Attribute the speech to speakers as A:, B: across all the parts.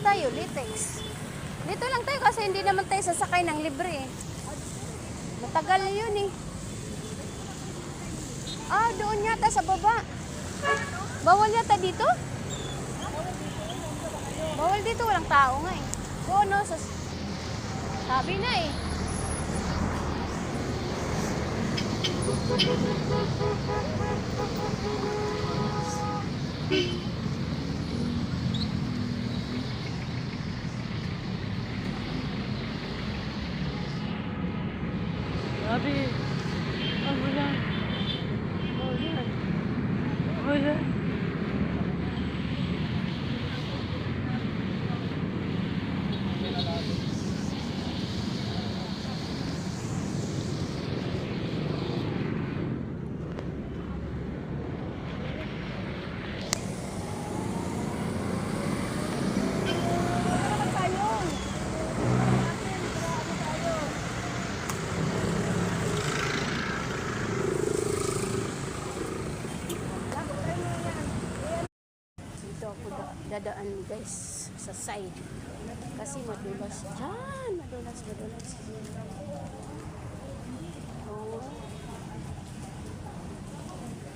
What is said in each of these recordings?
A: tayo, Litex. Dito lang tayo kasi hindi naman tayo sasakay ng libre eh. Matagal yun eh. Ah, doon yata sa baba. Bawal yata dito? Bawal dito, walang tao nga eh. Doon no, sabi na eh.
B: Sabi, wala. Wala.
A: Dadaan guys sa side kasi madulas dyan, madulas oh.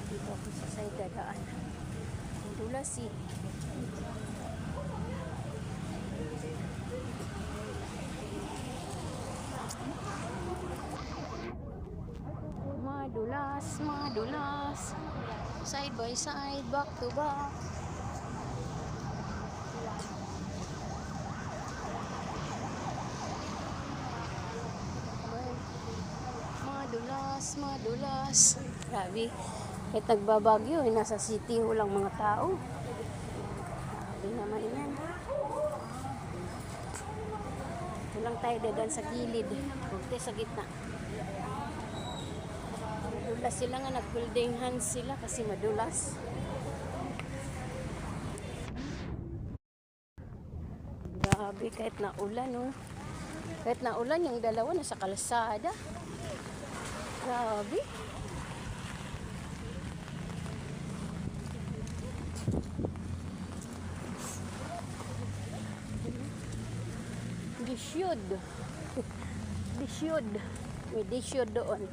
A: Dito ako sa side dadaan, madulas eh. Madulas side by side, back to back. Madulas. Grabe. Kahit nagbabagyo, nasa city lang mga tao. Grabe naman yan. Walang tayo dadan sa gilid. Huwag tayo sa gitna. Madulas sila nga, nag-holding hands sila kasi madulas. Grabe, kahit naulan, oh. Kahit naulan, yung dalawa nasa kalsada. Grabe. Disyod. May disyod doon.